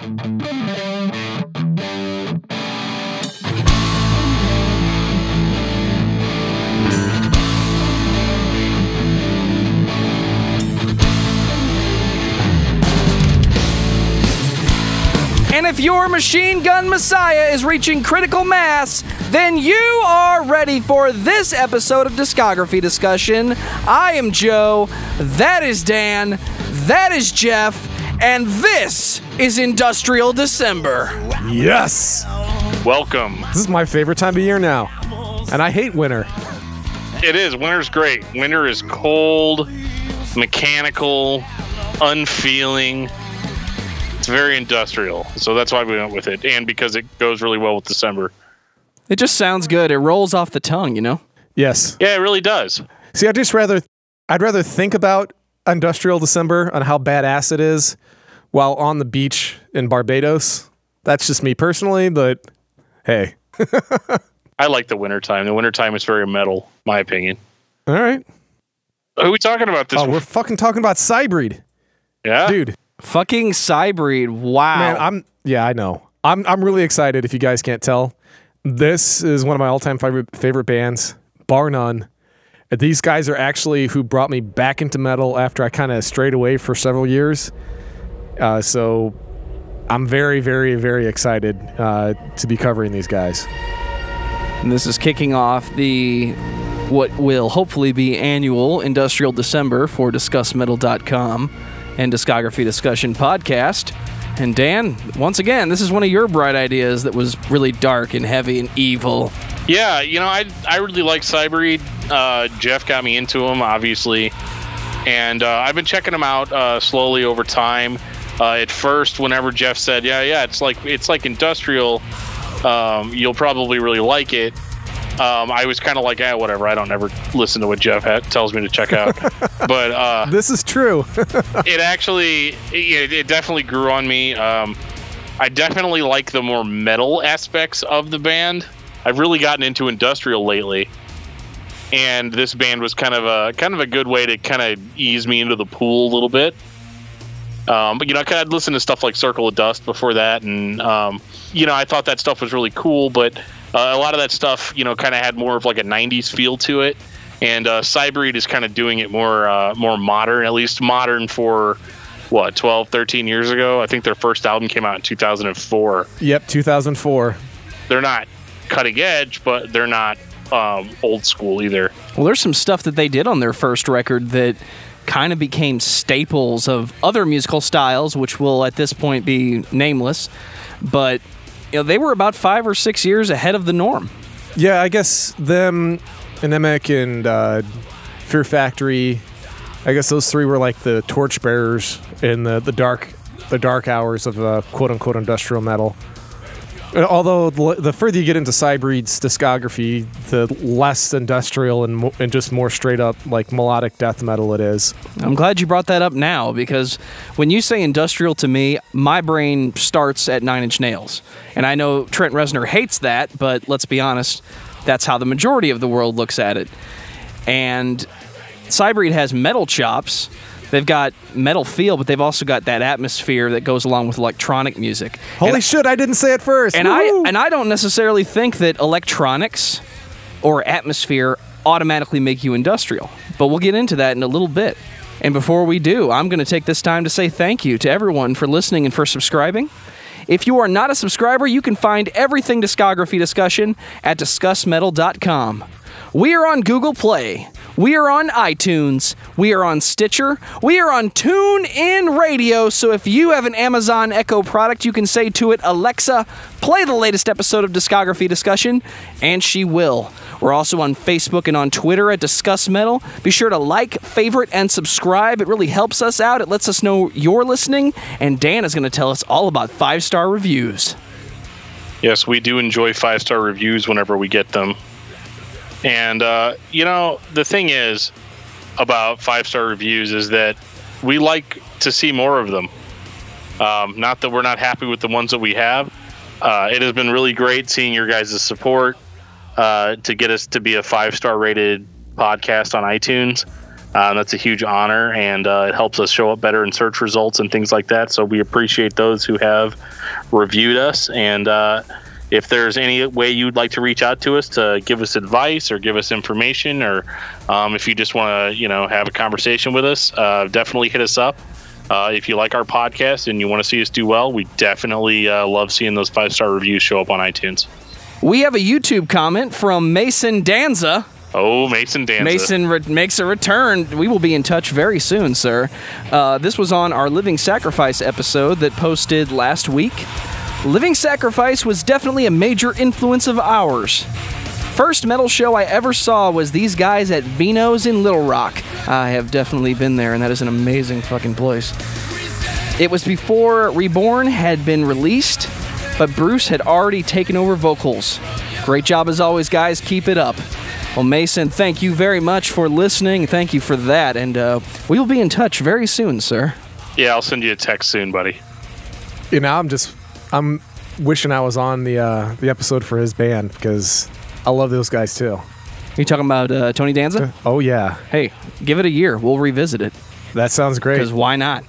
And if your Machine Gun Messiah is reaching critical mass, then you are ready for this episode of Discography Discussion. I am Joe, that is Dan, that is Jeff, and this is Industrial December. Yes! Welcome. This is my favorite time of year now, and I hate winter. It is. Winter's great. Winter is cold, mechanical, unfeeling. It's very industrial, so that's why we went with it, and because it goes really well with December. It just sounds good. It rolls off the tongue, you know? Yes. Yeah, it really does. See, I'd rather think about Industrial December and how badass it is while on the beach in Barbados. That's just me personally, but hey. I like the wintertime. The wintertime is very metal, my opinion. All right. Who are we talking about this? Oh, we're fucking talking about Sybreed. Yeah? Dude. Fucking Sybreed. Wow. Man, I know. I'm really excited if you guys can't tell. This is one of my all-time favorite bands, bar none. These guys are actually who brought me back into metal after I kind of strayed away for several years. So I'm very, very, very excited to be covering these guys. And this is kicking off what will hopefully be annual Industrial December for discussmetal.com and Discography Discussion podcast. And Dan, once again, this is one of your bright ideas that was really dark and heavy and evil. Yeah, you know, I really like Sybreed. Jeff got me into them, obviously. And I've been checking them out slowly over time. At first, whenever Jeff said, yeah, it's like industrial, you'll probably really like it. I was kind of like, whatever. I don't ever listen to what Jeff tells me to check out. But this is true. it definitely grew on me. I definitely like the more metal aspects of the band. I've really gotten into industrial lately, and this band was kind of a good way to kind of ease me into the pool a little bit. But I'd listen to stuff like Circle of Dust before that, and I thought that stuff was really cool, but a lot of that stuff, kind of had more of like a 90s feel to it. And Sybreed is kind of doing it more modern, at least modern for, 12, 13 years ago? I think their first album came out in 2004. Yep, 2004. They're not cutting edge, but they're not old school either. Well, there's some stuff that they did on their first record that kind of became staples of other musical styles, which will at this point be nameless. But they were about 5 or 6 years ahead of the norm. Yeah, I guess them, Anemic and Fear Factory, I guess those three were like the torchbearers in the dark hours of quote-unquote industrial metal. Although the further you get into Sybreed's discography, the less industrial and just more straight up like melodic death metal it is. I'm glad you brought that up now, because when you say industrial to me, my brain starts at Nine Inch Nails. And I know Trent Reznor hates that, but let's be honest, that's how the majority of the world looks at it. And Sybreed has metal chops. They've got metal feel, but they've also got that atmosphere that goes along with electronic music. Holy shit, I didn't say it first. And I don't necessarily think that electronics or atmosphere automatically make you industrial, but we'll get into that in a little bit. And before we do, I'm going to take this time to say thank you to everyone for listening and for subscribing. If you are not a subscriber, you can find everything Discography Discussion at discussmetal.com. We are on Google Play. We are on iTunes. We are on Stitcher. We are on TuneIn Radio. So if you have an Amazon Echo product, you can say to it, Alexa, play the latest episode of Discography Discussion, and she will. We're also on Facebook and on Twitter at Discuss Metal. Be sure to like, favorite, and subscribe. It really helps us out. It lets us know you're listening. And Dan is going to tell us all about 5-star reviews. Yes, we do enjoy 5-star reviews whenever we get them. And, the thing is about 5-star reviews is that we like to see more of them. Not that we're not happy with the ones that we have. It has been really great seeing your guys' support to get us to be a 5-star rated podcast on iTunes. That's a huge honor, and it helps us show up better in search results and things like that. So we appreciate those who have reviewed us. And if there's any way you'd like to reach out to us to give us advice or give us information, or if you just want to, have a conversation with us, definitely hit us up. If you like our podcast and you want to see us do well, we definitely love seeing those 5-star reviews show up on iTunes. We have a YouTube comment from Mason Danza. Oh, Mason Danza. Mason makes a return. We will be in touch very soon, sir. This was on our Living Sacrifice episode that posted last week. Living Sacrifice was definitely a major influence of ours. First metal show I ever saw was these guys at Vino's in Little Rock. I have definitely been there, and that is an amazing fucking place. It was before Reborn had been released, but Bruce had already taken over vocals. Great job as always, guys. Keep it up. Well, Mason, thank you very much for listening. Thank you for that, and we will be in touch very soon, sir. Yeah, I'll send you a text soon, buddy. I'm wishing I was on the episode for his band, because I love those guys too. You talking about Tony Danza? Oh yeah. Hey, give it a year. We'll revisit it. That sounds great. Because why not?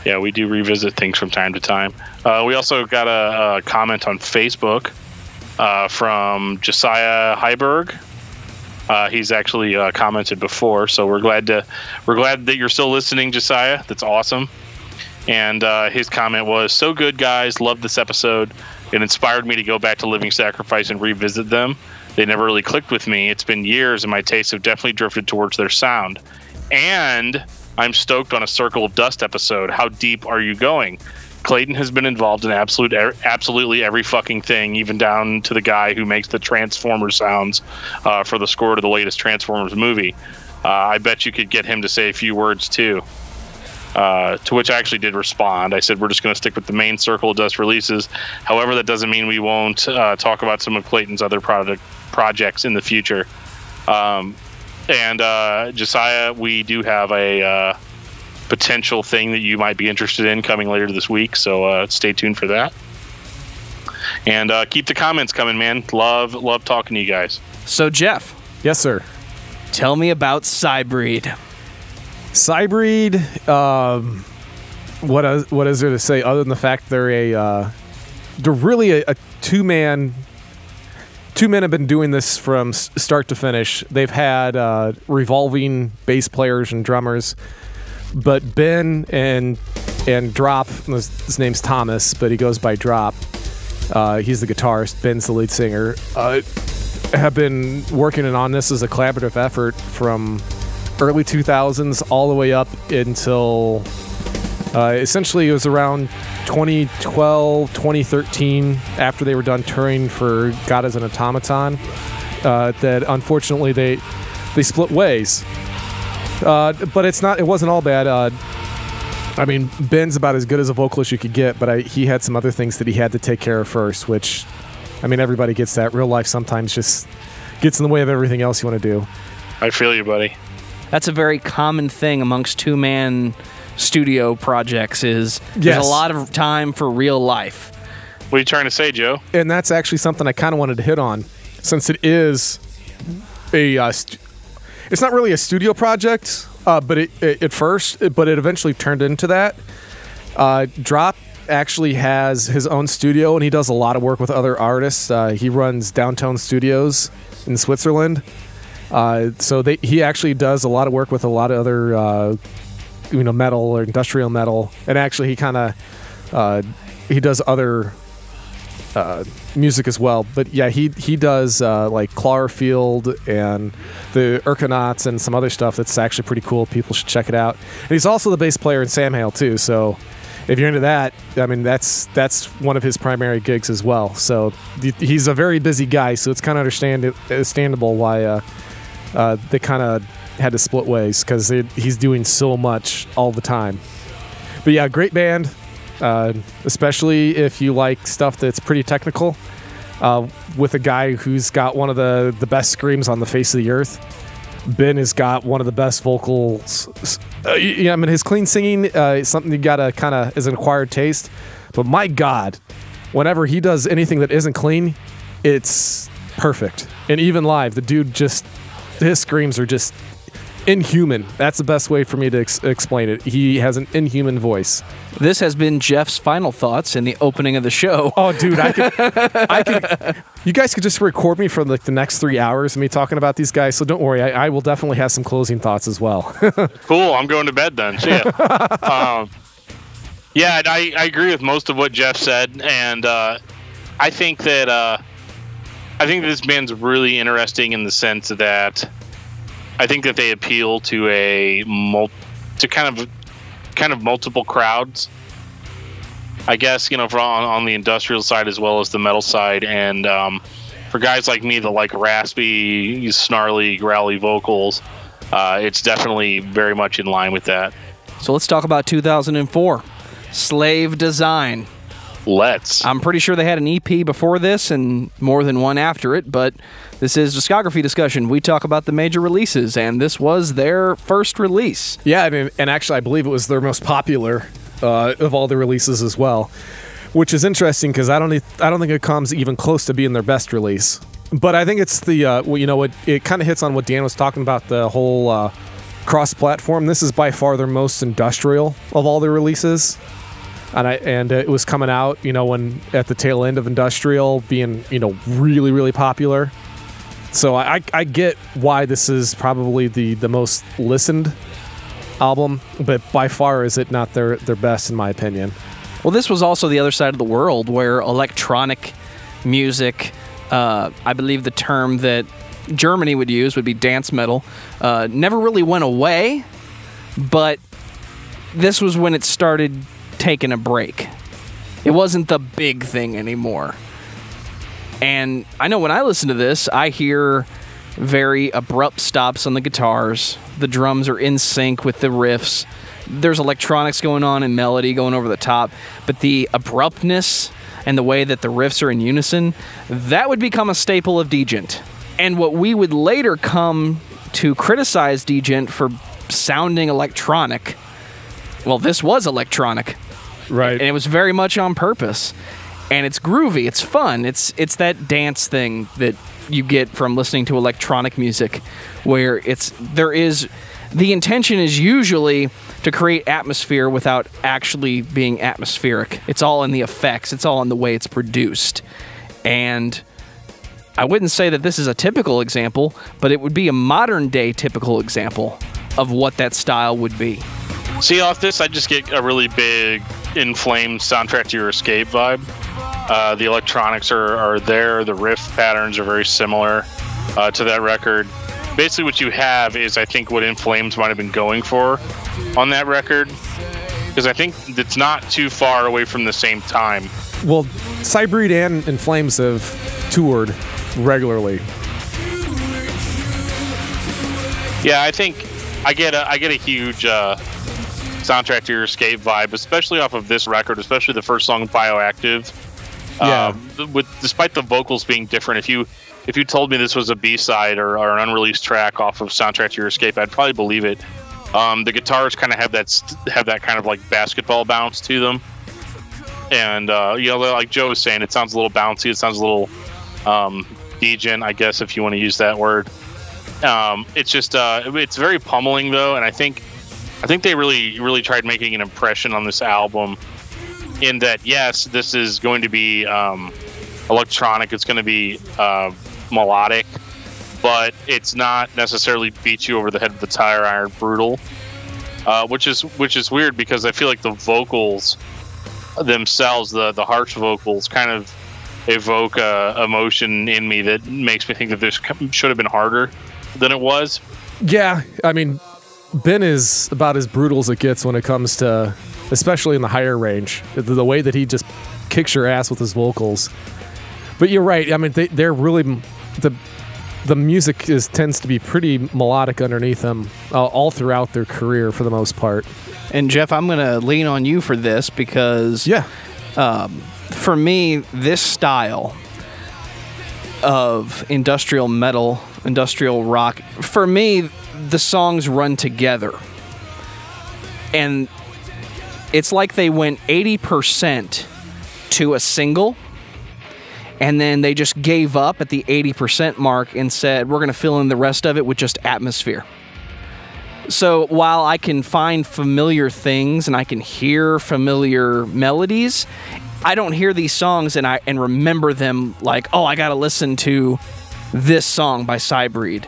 Yeah, we do revisit things from time to time. We also got a comment on Facebook from Josiah Heiberg. He's actually commented before, so we're glad that you're still listening, Josiah. That's awesome. And his comment was, "So good, guys. Love this episode. It inspired me to go back to Living Sacrifice and revisit them. They never really clicked with me. It's been years, and my tastes have definitely drifted towards their sound. And I'm stoked on a Circle of Dust episode. How deep are you going? Clayton has been involved in absolutely every fucking thing, even down to the guy who makes the Transformers sounds for the score to the latest Transformers movie. I bet you could get him to say a few words too." To which I actually did respond. I said, "We're just going to stick with the main Circle of Dust releases. However, that doesn't mean we won't talk about some of Clayton's other projects in the future." And Josiah, we do have a potential thing that you might be interested in coming later this week, so stay tuned for that. And keep the comments coming, man. Love talking to you guys. So, Jeff. Yes, sir. Tell me about Sybreed. Sybreed, what is there to say other than the fact they're really a two-man. Two men have been doing this from start to finish. They've had revolving bass players and drummers, but Ben and Drop, his name's Thomas, but he goes by Drop. He's the guitarist. Ben's the lead singer. Have been working on this as a collaborative effort from early 2000s all the way up until essentially it was around 2012, 2013, after they were done touring for God as an Automaton, that unfortunately they split ways. But it wasn't all bad. I mean, Ben's about as good as a vocalist you could get, but he had some other things that he had to take care of first, which, I mean, everybody gets that. Real life sometimes just gets in the way of everything else you want to do. I feel you, buddy. That's a very common thing amongst two-man studio projects is there's a lot of time for real life. What are you trying to say, Joe? And that's actually something I kind of wanted to hit on, since it is it's not really a studio project, but it eventually turned into that. Drop actually has his own studio, and he does a lot of work with other artists. He runs Downtown Studios in Switzerland. So he actually does a lot of work with a lot of other, metal or industrial metal, and actually he does other music as well. But yeah, he does like Clawfield and the Urkanauts and some other stuff that's actually pretty cool. People should check it out. And he's also the bass player in Samhail too. So if you're into that, I mean that's one of his primary gigs as well. So he's a very busy guy. So it's kind of understandable why. They kind of had to split ways because he's doing so much all the time. But yeah, great band, especially if you like stuff that's pretty technical, with a guy who's got one of the best screams on the face of the earth. Ben has got one of the best vocals. I mean, his clean singing is something you gotta kind of is an acquired taste. But my God, whenever he does anything that isn't clean, it's perfect. And even live, the dude his screams are just Inhuman. That's the best way for me to explain it. He has an inhuman voice. This has been Jeff's final thoughts in the opening of the show. Oh, dude, I could. You guys could just record me for like the next 3 hours of me talking about these guys. So don't worry, I will definitely have some closing thoughts as well. Cool. I'm going to bed then. See ya. Yeah, I agree with most of what Jeff said, and I think that this band's really interesting in the sense that I think that they appeal to kind of multiple crowds. I guess, on the industrial side as well as the metal side, and for guys like me that like raspy, snarly, growly vocals, it's definitely very much in line with that. So let's talk about 2004, Slave Design. Let's. I'm pretty sure they had an EP before this and more than one after it, but this is Discography Discussion. We talk about the major releases, and this was their first release. Yeah, and actually I believe it was their most popular of all the releases as well, which is interesting because I don't think it comes even close to being their best release. But I think it's it kind of hits on what Dan was talking about, the whole cross-platform. This is by far their most industrial of all the releases. And it was coming out, when at the tail end of industrial being, really, really popular. So I get why this is probably the most listened album, but by far is it not their best in my opinion. Well, this was also the other side of the world where electronic music, I believe the term that Germany would use would be dance metal, never really went away, but this was when it started taking a break. It wasn't the big thing anymore. And I know when I listen to this, I hear very abrupt stops on the guitars. The drums are in sync with the riffs. There's electronics going on and melody going over the top. But the abruptness and the way that the riffs are in unison, that would become a staple of Degent. And what we would later come to criticize Degent for sounding electronic, well, this was electronic. Right. And it was very much on purpose. And it's groovy, it's fun. It's that dance thing that you get from listening to electronic music, where the intention is usually to create atmosphere without actually being atmospheric. It's all in the effects, it's all in the way it's produced. And I wouldn't say that this is a typical example, but it would be a modern day typical example of what that style would be. See, off this, I just get a really big In Flames Soundtrack to Your Escape vibe. The electronics are there. The riff patterns are very similar to that record. Basically, what you have is, I think, what In Flames might have been going for on that record, because I think it's not too far away from the same time. Well, Sybreed and In Flames have toured regularly. Yeah, I think I get a huge Soundtrack to Your Escape vibe, especially off of this record, especially the first song, Bioactive. Yeah. Despite the vocals being different, if you told me this was a B-side or an unreleased track off of Soundtrack to Your Escape, I'd probably believe it. The guitars kind of have that kind of like basketball bounce to them, and like Joe was saying, it sounds a little bouncy. It sounds a little Degent, I guess, if you want to use that word. It's just it's very pummeling though, and I think they really tried making an impression on this album, in that, yes, this is going to be electronic, it's going to be melodic, but it's not necessarily beat you over the head with the tire iron brutal, which is weird, because I feel like the vocals themselves, the harsh vocals, kind of evoke emotion in me that makes me think that this should have been harder than it was. Yeah, I mean, Ben is about as brutal as it gets when it comes to, especially in the higher range, the way that he just kicks your ass with his vocals. But you're right. I mean, they're really, the music tends to be pretty melodic underneath them all throughout their career for the most part. And Jeff, I'm going to lean on you for this, because for me, this style of industrial metal, industrial rock, for me, the songs run together. And it's like they went 80% to a single, and then they just gave up at the 80% mark and said, we're going to fill in the rest of it with just atmosphere. So while I can find familiar things and I can hear familiar melodies, I don't hear these songs and remember them like, oh, I got to listen to this song by Sybreed.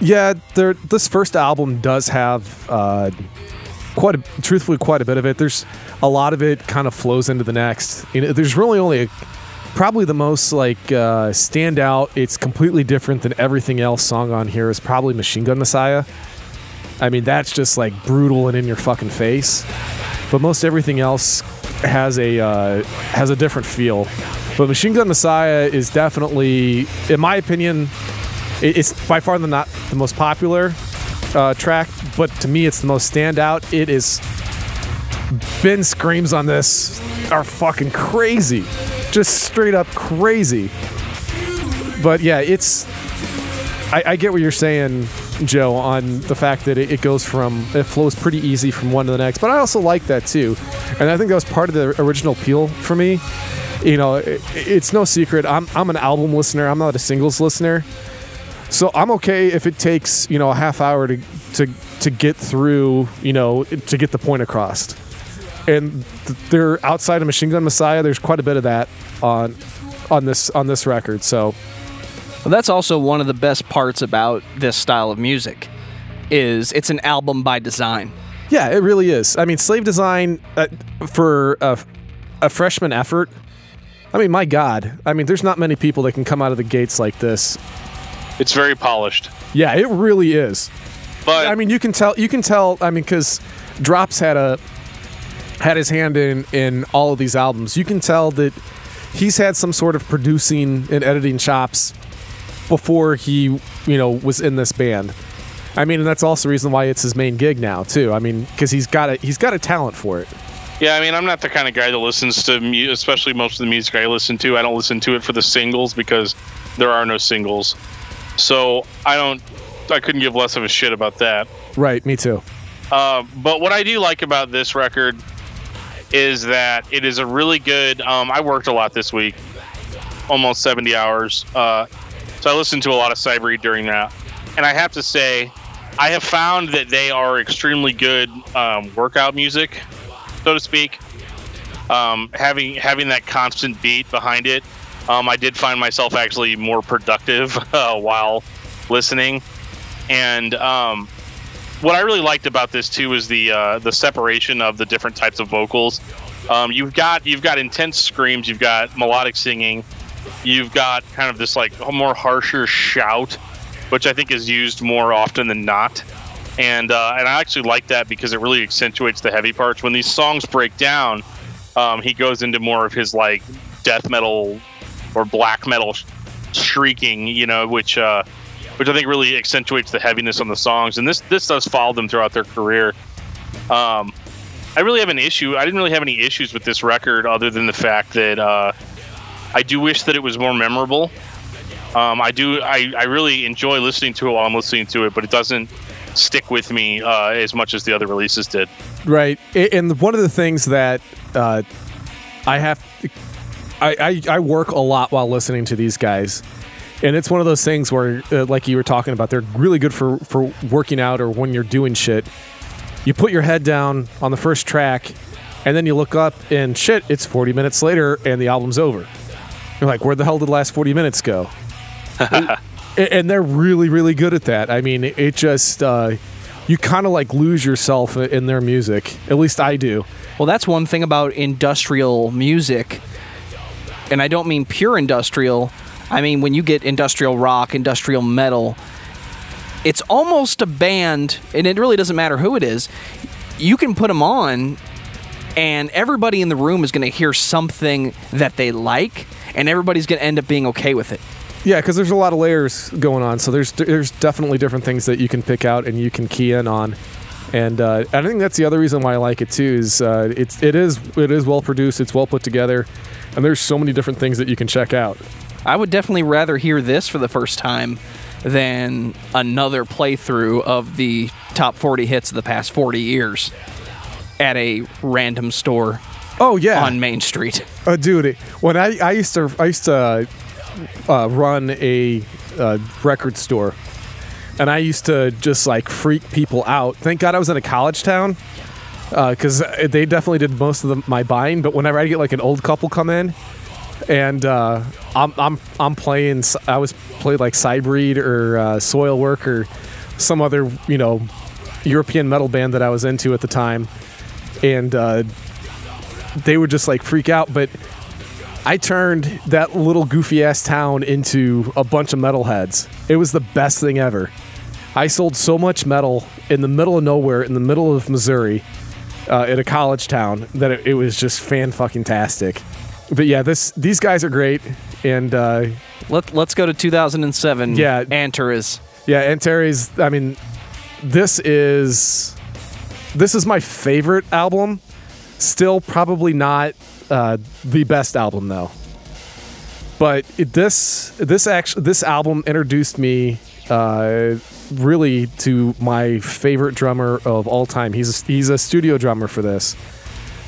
Yeah, this first album does have quite a bit of it. There's a lot of it kind of flows into the next. There's really only probably the most like standout. It's completely different than everything else song on here is probably Machine Gun Messiah. I mean, that's just like brutal and in your fucking face. But most everything else has a different feel. But Machine Gun Messiah is definitely, in my opinion, it's by far not the most popular track, but to me it's the most standout. It is, Ben's screams on this are fucking crazy. Just straight up crazy. But yeah, I get what you're saying, Joe, on the fact that it flows pretty easy from one to the next, but I also like that too. And I think that was part of the original appeal for me. It's no secret, I'm an album listener, I'm not a singles listener. So I'm okay if it takes, a half hour to get through, to get the point across. And they're outside of Machine Gun Messiah, there's quite a bit of that on this record. So well, that's also one of the best parts about this style of music is it's an album by design. Yeah, it really is. I mean, Slave Design for a freshman effort. I mean, my God. I mean, there's not many people that can come out of the gates like this. It's very polished. Yeah, it really is. But I mean, you can tell. I mean, because Drops had his hand in all of these albums. You can tell that he's had some sort of producing and editing chops before he, was in this band. I mean, and that's also the reason why it's his main gig now too. I mean, because he's got a talent for it. Yeah, I mean, I'm not the kind of guy that listens to especially most of the music I listen to. I don't listen to it for the singles because there are no singles. So I couldn't give less of a shit about that. Right, me too. But what I do like about this record is that it is a really good. I worked a lot this week, almost 70 hours. So I listened to a lot of Sybreed during that, and I have to say, I have found that they are extremely good workout music, so to speak. Having that constant beat behind it, I did find myself actually more productive while listening. And what I really liked about this too is the separation of the different types of vocals. You've got intense screams, you've got melodic singing, you've got kind of this like a more harsher shout, which I think is used more often than not. And I actually like that because it really accentuates the heavy parts. When these songs break down, he goes into more of his like death metal or black metal shrieking, which I think really accentuates the heaviness on the songs. And this does follow them throughout their career. I really have an issue. I didn't really have any issues with this record other than the fact that I do wish that it was more memorable. I really enjoy listening to it while I'm listening to it, but it doesn't stick with me as much as the other releases did. Right. And one of the things that I work a lot while listening to these guys. And it's one of those things where, like you were talking about, they're really good for working out or when you're doing shit. You put your head down on the first track, and then you look up, and shit, it's 40 minutes later, and the album's over. You're like, where the hell did the last 40 minutes go? And they're really, really good at that. I mean, it just, you kind of like lose yourself in their music. At least I do. Well, that's one thing about industrial music, and I don't mean pure industrial. I mean, when you get industrial rock, industrial metal, it's almost a band, and it really doesn't matter who it is. You can put them on, and everybody in the room is going to hear something that they like, and everybody's going to end up being okay with it. Yeah, because there's a lot of layers going on, so there's definitely different things that you can pick out and you can key in on. And I think that's the other reason why I like it too. Is it is well produced, it's well put together, and there's so many different things that you can check out. I would definitely rather hear this for the first time than another playthrough of the top 40 hits of the past 40 years at a random store. Oh yeah, on Main Street. Dude, when I used to run a record store, and I used to just like freak people out. Thank God I was in a college town, because they definitely did most of my buying. But whenever I get like an old couple come in, and I'm playing, I was playing like Sybreed or Soilwork or some other European metal band that I was into at the time, and they would just like freak out. But I turned that little goofy ass town into a bunch of metalheads. It was the best thing ever. I sold so much metal in the middle of nowhere, in the middle of Missouri, at a college town, that it was just fan-fucking-tastic. But yeah, these guys are great, and let's go to 2007. Yeah, Antares. Yeah, Antares. I mean, this is my favorite album. Still, probably not the best album though. But this album introduced me really to my favorite drummer of all time. He's a studio drummer for this.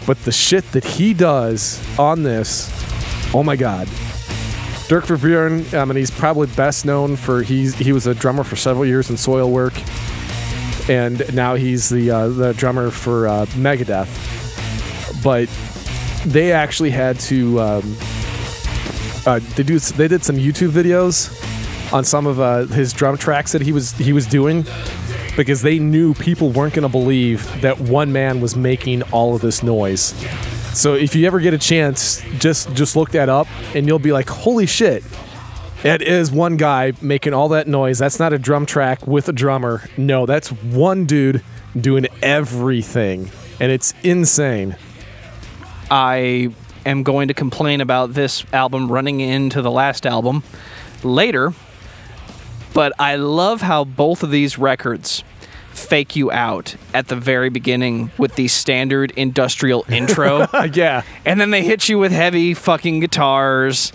But the shit that he does on this, oh my god. Dirk Verbeuren, I mean, he's probably best known for he was a drummer for several years in Soilwork, and now he's the drummer for Megadeth. But they actually had to they did some YouTube videos on some of his drum tracks that he was doing, because they knew people weren't going to believe that one man was making all of this noise. So if you ever get a chance, just look that up, and you'll be like, holy shit, that is one guy making all that noise. That's not a drum track with a drummer. No, that's one dude doing everything, and it's insane. I am going to complain about this album running into the last album later, but I love how both of these records fake you out at the very beginning with the standard industrial intro. Yeah. And then they hit you with heavy fucking guitars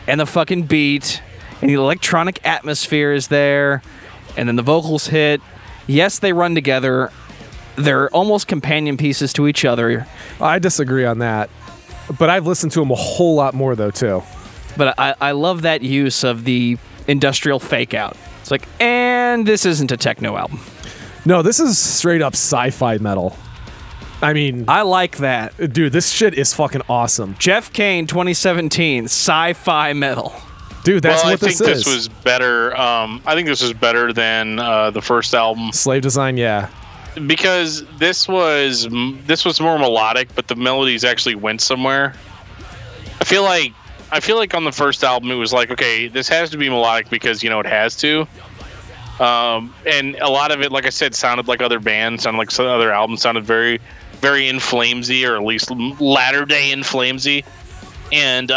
and the fucking beat, and the electronic atmosphere is there, and then the vocals hit. Yes, they run together. They're almost companion pieces to each other. I disagree on that, but I've listened to them a whole lot more though too. But I love that use of the industrial fake out. It's like, and this isn't a techno album. No, this is straight up sci-fi metal. I mean, I like that. Dude, this shit is fucking awesome. Jeff Kane, 2017, sci-fi metal. Dude, that's what this is. I think this was better. I think this was better than the first album. Slave Design, yeah. Because this was more melodic, but the melodies actually went somewhere. I feel like on the first album it was like, okay, this has to be melodic because it has to. And a lot of it, like I said, sounded like other bands, sounded like some other albums, sounded very, very In Flamesy, or at least latter day In Flamesy. And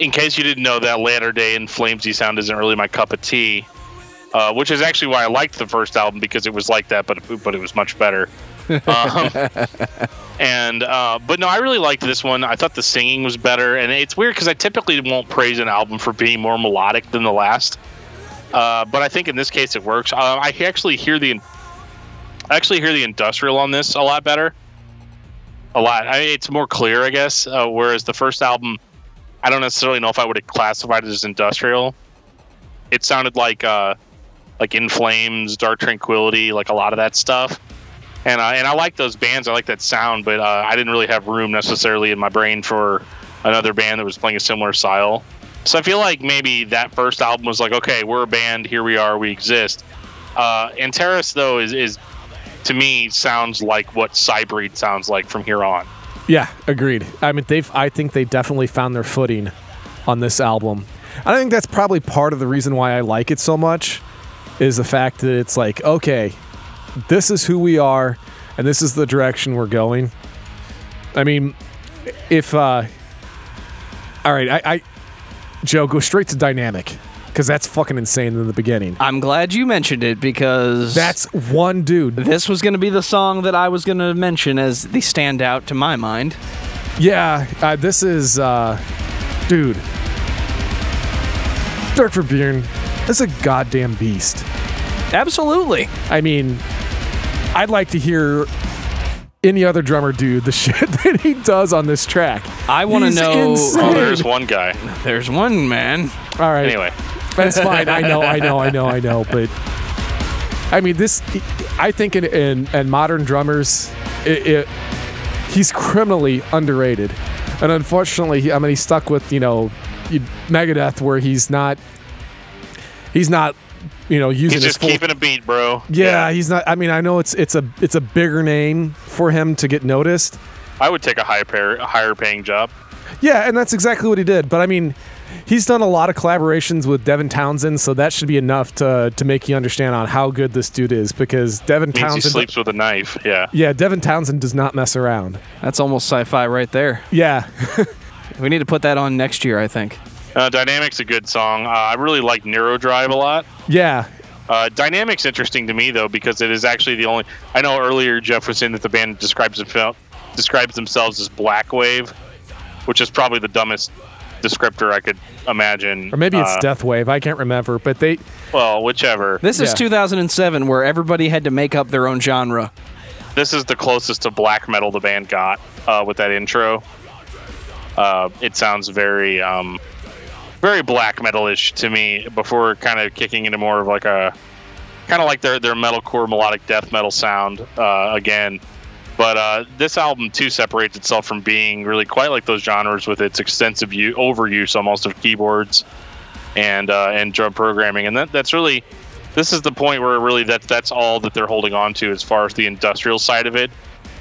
in case you didn't know, that latter day In Flamesy sound isn't really my cup of tea. Which is actually why I liked the first album, because it was like that, but it was much better. But no, I really liked this one. I thought the singing was better, and it's weird because I typically won't praise an album for being more melodic than the last. But I think in this case it works. I actually hear the industrial on this a lot better. A lot. It's more clear, I guess. Whereas the first album, I don't necessarily know if I would have classified it as industrial. It sounded like In Flames, Dark Tranquility, like a lot of that stuff. And I like those bands. I like that sound, but I didn't really have room necessarily in my brain for another band that was playing a similar style. So I feel like maybe that first album was like, okay, we're a band, here we are, we exist. Antares, though, is to me sounds like what Sybreed sounds like from here on. Yeah, agreed. I mean, I think they definitely found their footing on this album. I think that's probably part of the reason why I like it so much, is the fact that it's like, okay, this is who we are, and this is the direction we're going. I mean, if all right, Joe, go straight to Dynamic, because that's fucking insane in the beginning. I'm glad you mentioned it, because that's one dude. This was going to be the song that I was going to mention as the standout to my mind. Yeah, this is, dude, Dirk Verbeuren is a goddamn beast. Absolutely. I mean, I'd like to hear any other drummer do the shit that he does on this track. I want to know. Insane. Oh, there's one guy. There's one man. All right. Anyway, That's fine. I know. But I mean, I think in modern drummers, he's criminally underrated, and unfortunately, he's stuck with Megadeth, where he's not using He's his just full, keeping a beat, bro. Yeah, he's not. I mean, I know it's a bigger name for him to get noticed. I would take a higher paying job. Yeah, and that's exactly what he did. But I mean, he's done a lot of collaborations with Devin Townsend, so that should be enough to make you understand on how good this dude is. Because Devin Townsend, he sleeps with a knife. Yeah. Yeah, Devin Townsend does not mess around. That's almost sci-fi right there. Yeah. We need to put that on next year, I think. Dynamic's a good song. I really like Neurodrive a lot. Yeah. Dynamic's interesting to me, though, because it is actually the only... I know earlier Jeff was saying that the band describes themselves as Black Wave, which is probably the dumbest descriptor I could imagine. Or maybe it's Death Wave. I can't remember, but they... Well, whichever. This is 2007, where everybody had to make up their own genre. This is the closest to black metal the band got with that intro. It sounds very black metal-ish to me before kind of kicking into more of like a... kind of like their metalcore melodic death metal sound again. But this album, too, separates itself from being really quite like those genres with its extensive overuse almost of keyboards and drum programming. And that's really... This is the point where really that's all that they're holding on to as far as the industrial side of it.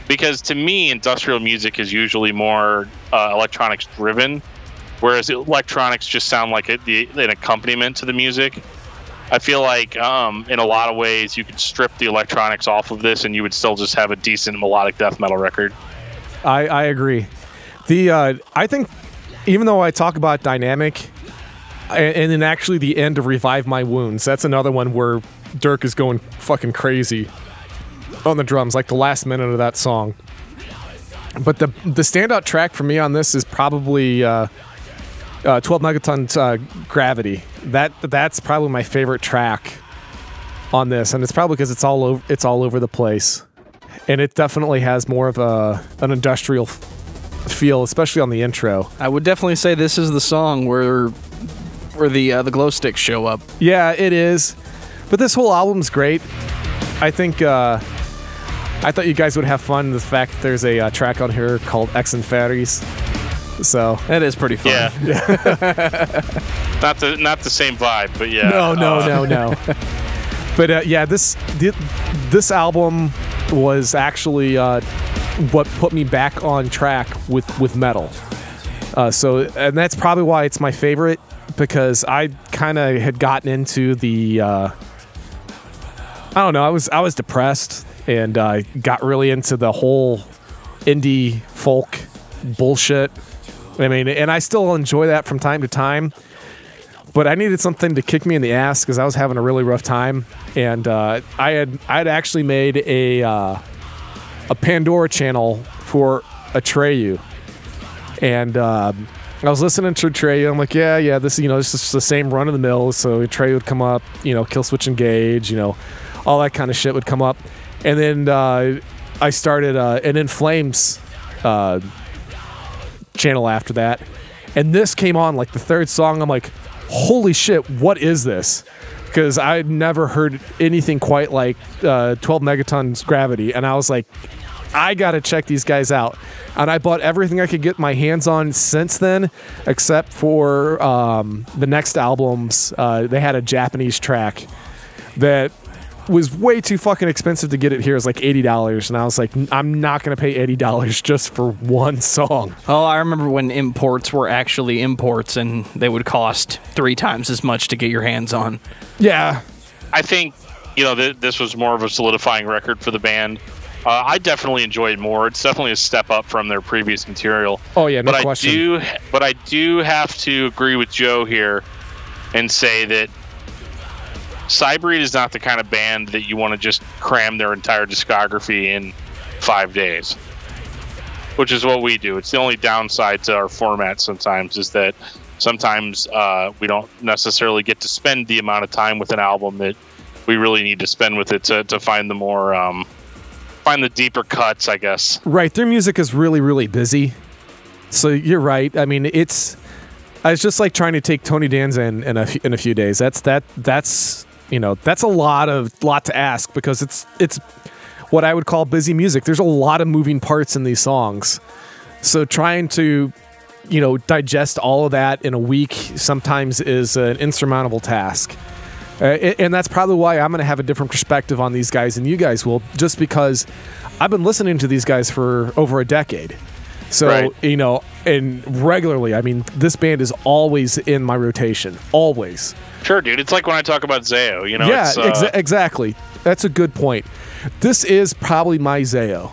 Because to me, industrial music is usually more electronics-driven, whereas electronics just sound like an accompaniment to the music. I feel like in a lot of ways you could strip the electronics off of this and you would still just have a decent melodic death metal record. I agree. I think even though I talk about Dynamic and then actually the end of Revive My Wounds, that's another one where Dirk is going fucking crazy on the drums, like the last minute of that song. But the standout track for me on this is probably 12 Megatons Gravity. That's probably my favorite track on this, and it's probably because it's all over the place, and it definitely has more of an industrial feel, especially on the intro. I would definitely say this is the song where the glow sticks show up. Yeah, it is. But this whole album's great. I think I thought you guys would have fun with the fact that there's a track on here called X and Fairies. So that is pretty fun. Yeah. not the same vibe, but yeah. No. But yeah, this album was actually what put me back on track with metal. And that's probably why it's my favorite, because I kind of had gotten into the I don't know, I was depressed and got really into the whole indie folk bullshit. I mean, and I still enjoy that from time to time, but I needed something to kick me in the ass because I was having a really rough time, and I had actually made a Pandora channel for Atreyu, and I was listening to Atreyu. I'm like, yeah, this is the same run of the mill. So Atreyu would come up, Kill Switch Engage, all that kind of shit would come up, and then I started an In Flames channel after that, and this came on like the third song. I'm like, holy shit, what is this? Because I'd never heard anything quite like 12 Megatons Gravity, and I was like, I gotta check these guys out. And I bought everything I could get my hands on since then, except for the next albums. They had a Japanese track that was way too fucking expensive to get it here. It was like $80, and I was like, I'm not going to pay $80 just for one song. Oh, I remember when imports were actually imports, and they would cost 3 times as much to get your hands on. Yeah. I think, this was more of a solidifying record for the band. I definitely enjoyed it more. It's definitely a step up from their previous material. Oh, yeah, no question. But I do have to agree with Joe here and say that Sybreed is not the kind of band that you want to just cram their entire discography in 5 days, which is what we do. It's the only downside to our format sometimes, is that sometimes we don't necessarily get to spend the amount of time with an album that we really need to spend with it to find the more find the deeper cuts, I guess. Right. Their music is really, really busy. So you're right. I mean, It's just like trying to take Tony Danza in a few days. That's a lot to ask, because it's what I would call busy music. There's a lot of moving parts in these songs. So trying to, digest all of that in a week sometimes is an insurmountable task. And that's probably why I'm going to have a different perspective on these guys than you guys will, just because I've been listening to these guys for over a decade. So, right. And regularly, I mean, this band is always in my rotation. Always. Sure, dude. It's like when I talk about Zayo, Yeah, exactly. That's a good point. This is probably my Zayo.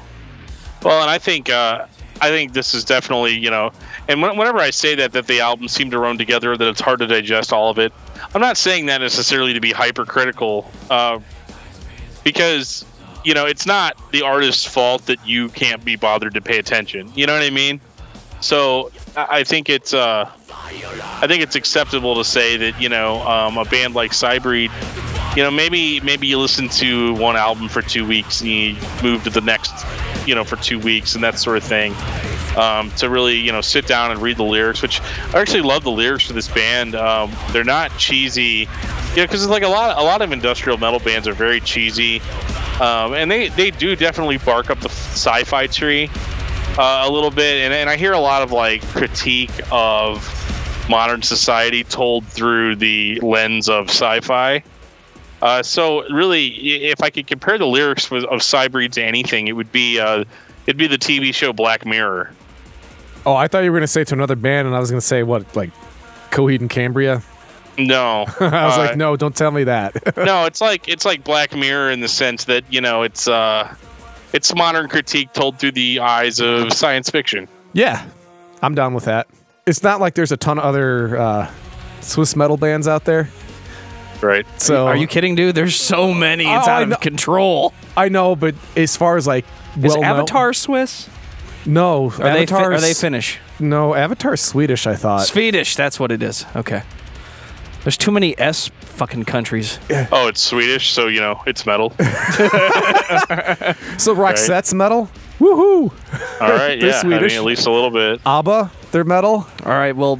Well, and I think this is definitely, and whenever I say that the albums seem to run together, that it's hard to digest all of it, I'm not saying that necessarily to be hypercritical, because, it's not the artist's fault that you can't be bothered to pay attention. You know what I mean? So I think it's acceptable to say that, a band like Sybreed, maybe you listen to one album for 2 weeks and you move to the next, for 2 weeks and that sort of thing. To really, sit down and read the lyrics, which I actually love the lyrics for this band. They're not cheesy, because it's like a lot of industrial metal bands are very cheesy, and they do definitely bark up the sci-fi tree a little bit, and I hear a lot of like critique of modern society told through the lens of sci-fi. So really, if I could compare the lyrics of Sybreed to anything, it'd be the TV show Black Mirror. Oh, I thought you were going to say to another band, and I was going to say, what, like Coheed and Cambria? No. I was like, no, don't tell me that. No, it's like Black Mirror in the sense that, it's modern critique told through the eyes of science fiction. Yeah, I'm down with that. It's not like there's a ton of other Swiss metal bands out there. Right. So are you kidding, dude? There's so many. It's out of control. I know, but as far as like... Is Avatar Swiss? No. Are they Finnish? No, Avatar's Swedish, I thought. Swedish, that's what it is. Okay. There's too many S fucking countries. Oh, it's Swedish, so, it's metal. So Roxette's metal? Woohoo! All right, They're yeah. Swedish. At least a little bit. ABBA, they're metal. All right, well,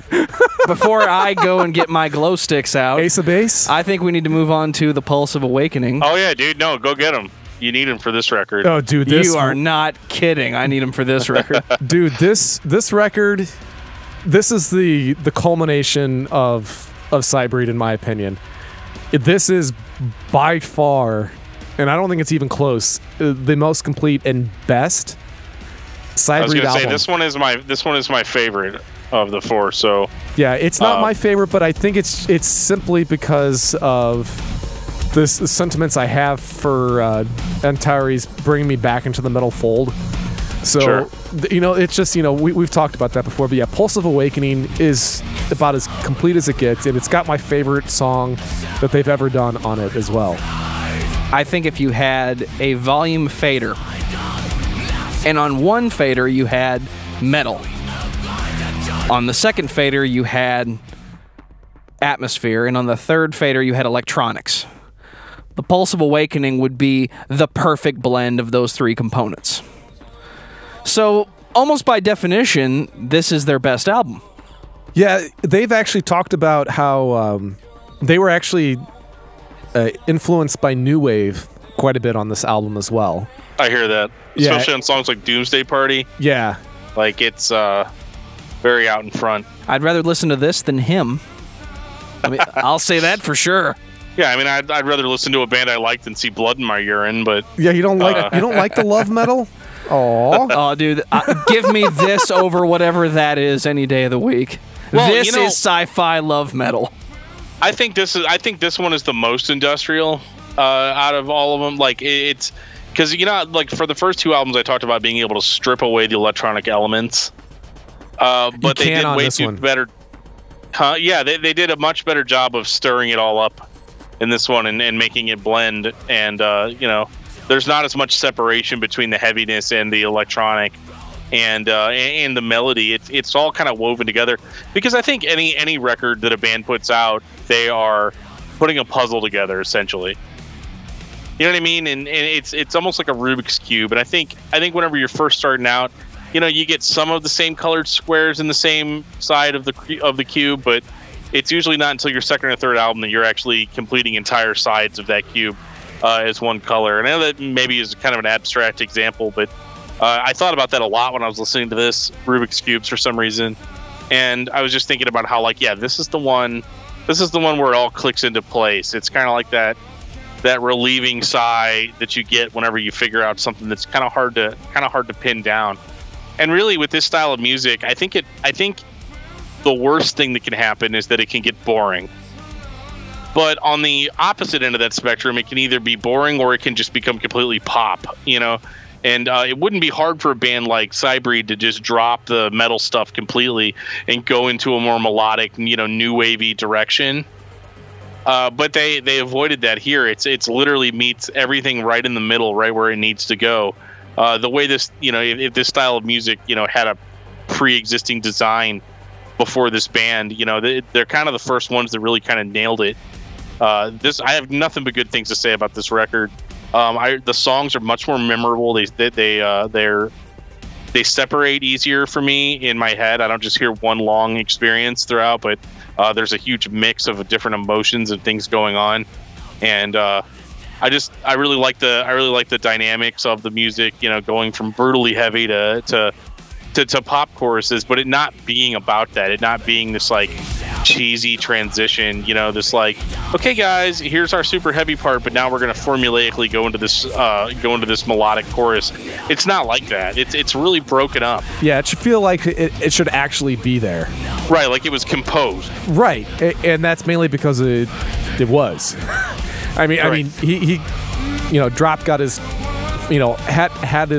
before I go and get my glow sticks out, Ace of Base. I think we need to move on to the Pulse of Awakening. Oh, yeah, dude. No, go get them. You need them for this record. Oh, dude, you are not kidding. I need them for this record. Dude, this record, this is the culmination of Sybreed, in my opinion. This is by far, and I don't think it's even close, the most complete and best Sybreed album. I was going to say this one is my favorite of the four. So yeah, it's not my favorite, but I think it's simply because of the sentiments I have for Antares bringing me back into the metal fold. So, sure. It's just, we've talked about that before, but yeah, Pulse of Awakening is about as complete as it gets, and it's got my favorite song that they've ever done on it as well. I think if you had a volume fader, and on one fader you had metal, on the second fader you had atmosphere, and on the third fader you had electronics, the Pulse of Awakening would be the perfect blend of those three components. So, almost by definition, this is their best album. Yeah, they've actually talked about how they were actually influenced by New Wave quite a bit on this album as well. I hear that. Especially on songs like Doomsday Party. Yeah. Like, it's very out in front. I'd rather listen to this than him. I mean, I'll say that for sure. Yeah, I mean, I'd rather listen to a band I like than see blood in my urine, but... Yeah, you don't like the love metal? Aww. Oh, dude, give me this over whatever that is any day of the week. Well, this is sci-fi love metal. I think this one is the most industrial out of all of them. Like, it's because like for the first two albums, I talked about being able to strip away the electronic elements, but they did way too better. Yeah, they did a much better job of stirring it all up in this one and making it blend. And there's not as much separation between the heaviness and the electronic and the melody. It's all kind of woven together, because I think any record that a band puts out, they are putting a puzzle together essentially. You know what I mean? And it's almost like a Rubik's Cube. And I think whenever you're first starting out, you get some of the same colored squares in the same side of the cube, but it's usually not until your second or third album that you're actually completing entire sides of that cube as one color. And I know that maybe is kind of an abstract example, but I thought about that a lot when I was listening to this Rubik's Cubes for some reason. And I was just thinking about how, like, yeah, this is the one where it all clicks into place. It's kind of like that relieving sigh that you get whenever you figure out something that's kind of hard to pin down. And really, with this style of music, I think the worst thing that can happen is that it can get boring. But on the opposite end of that spectrum, it can either be boring or it can just become completely pop, And it wouldn't be hard for a band like Sybreed to just drop the metal stuff completely and go into a more melodic, new wavy direction. But they avoided that here. It's literally meets everything right in the middle, right where it needs to go. The way this, if this style of music, had a pre-existing design before this band, they're kind of the first ones that really kind of nailed it. I have nothing but good things to say about this record. The songs are much more memorable. They separate easier for me in my head. I don't just hear one long experience throughout, but there's a huge mix of different emotions and things going on. And I really like the dynamics of the music, going from brutally heavy to pop choruses, but it not being about that, it not being this like cheesy transition, this like, okay guys, here's our super heavy part, but now we're going to formulaically go into this melodic chorus. It's not like that. It's really broken up. Yeah, it should feel like it should actually be there. Right, like it was composed. Right, and that's mainly because it was. I mean, he Drop got his, had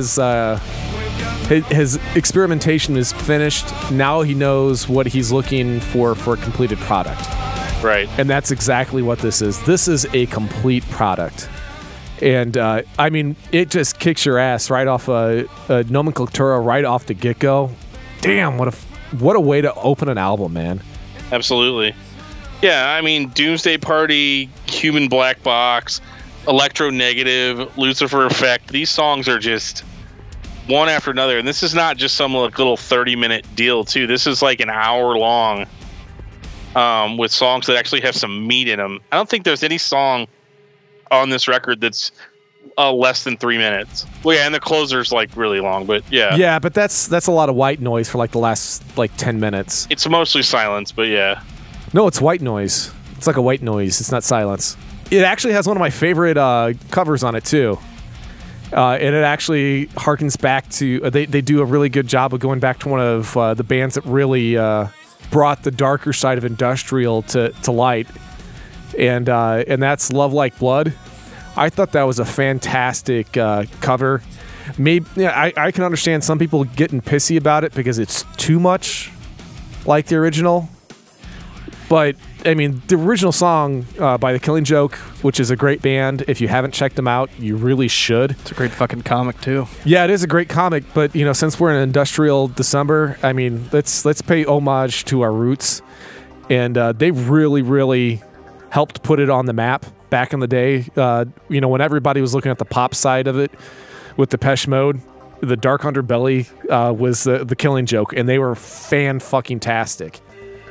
his experimentation is finished. Now he knows what he's looking for a completed product. Right. And that's exactly what this is. This is a complete product. And, it just kicks your ass right off a Nomenklatura right off the get-go. Damn, what a way to open an album, man. Absolutely. Yeah, Doomsday Party, Human Black Box, Electronegative, Lucifer Effect. These songs are just one after another, and this is not just some little 30-minute deal too. This is like an hour long, with songs that actually have some meat in them. I don't think there's any song on this record that's less than 3 minutes. Well, yeah, and the closer's like really long, but yeah. Yeah, but that's a lot of white noise for like the last 10 minutes. It's mostly silence, but yeah. No, it's white noise. It's like a white noise. It's not silence. It actually has one of my favorite covers on it too. And it actually harkens back to they do a really good job of going back to one of the bands that really brought the darker side of industrial to light, and that's Love Like Blood. I thought that was a fantastic cover. Maybe I can understand some people getting pissy about it because it's too much like the original, but the original song by The Killing Joke, which is a great band. If you haven't checked them out, you really should. It's a great fucking comic too. Yeah, it is a great comic, but since we're in industrial December, let's pay homage to our roots, and they really, really helped put it on the map back in the day. When everybody was looking at the pop side of it with Depeche Mode, the Dark Underbelly was the Killing Joke, and they were fan-fucking-tastic.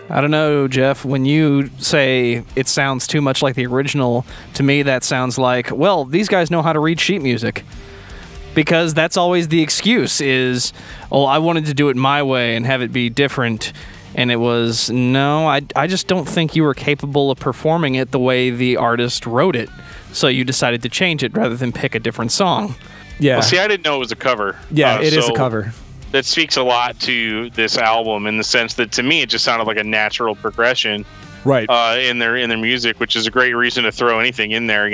I don't know, Jeff, when you say it sounds too much like the original, to me that sounds like, well, these guys know how to read sheet music. Because that's always the excuse is, I wanted to do it my way and have it be different. And it was, no, I just don't think you were capable of performing it the way the artist wrote it. So you decided to change it rather than pick a different song. Yeah. Well, see, I didn't know it was a cover. Yeah, it is a cover. That speaks a lot to this album in the sense that to me it just sounded like a natural progression, right? In their music, which is a great reason to throw anything in there,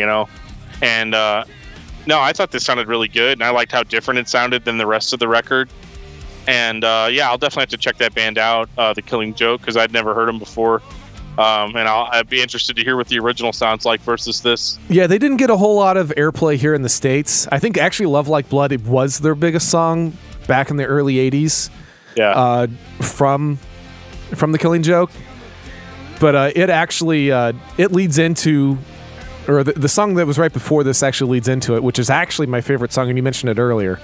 And no, I thought this sounded really good, and I liked how different it sounded than the rest of the record. And I'll definitely have to check that band out, The Killing Joke, because I'd never heard them before. And I'd be interested to hear what the original sounds like versus this. Yeah, they didn't get a whole lot of airplay here in the States. I think actually Love Like Blood, it was their biggest song back in the early 80s. Yeah. From The Killing Joke. But it actually, it leads into, or the song that was right before this actually leads into it, which is actually my favorite song, and you mentioned it earlier.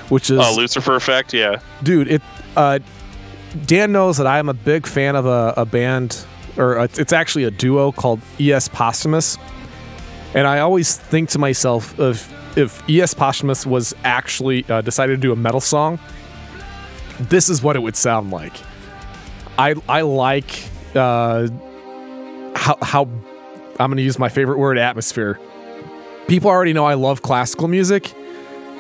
which is Lucifer Effect. Yeah, dude. Dan knows that I am a big fan of a band, or it's actually a duo called ES Posthumus, and I always think to myself, if ES Posthumus was actually decided to do a metal song, this is what it would sound like. I like how I'm going to use my favorite word, atmosphere. People already know I love classical music,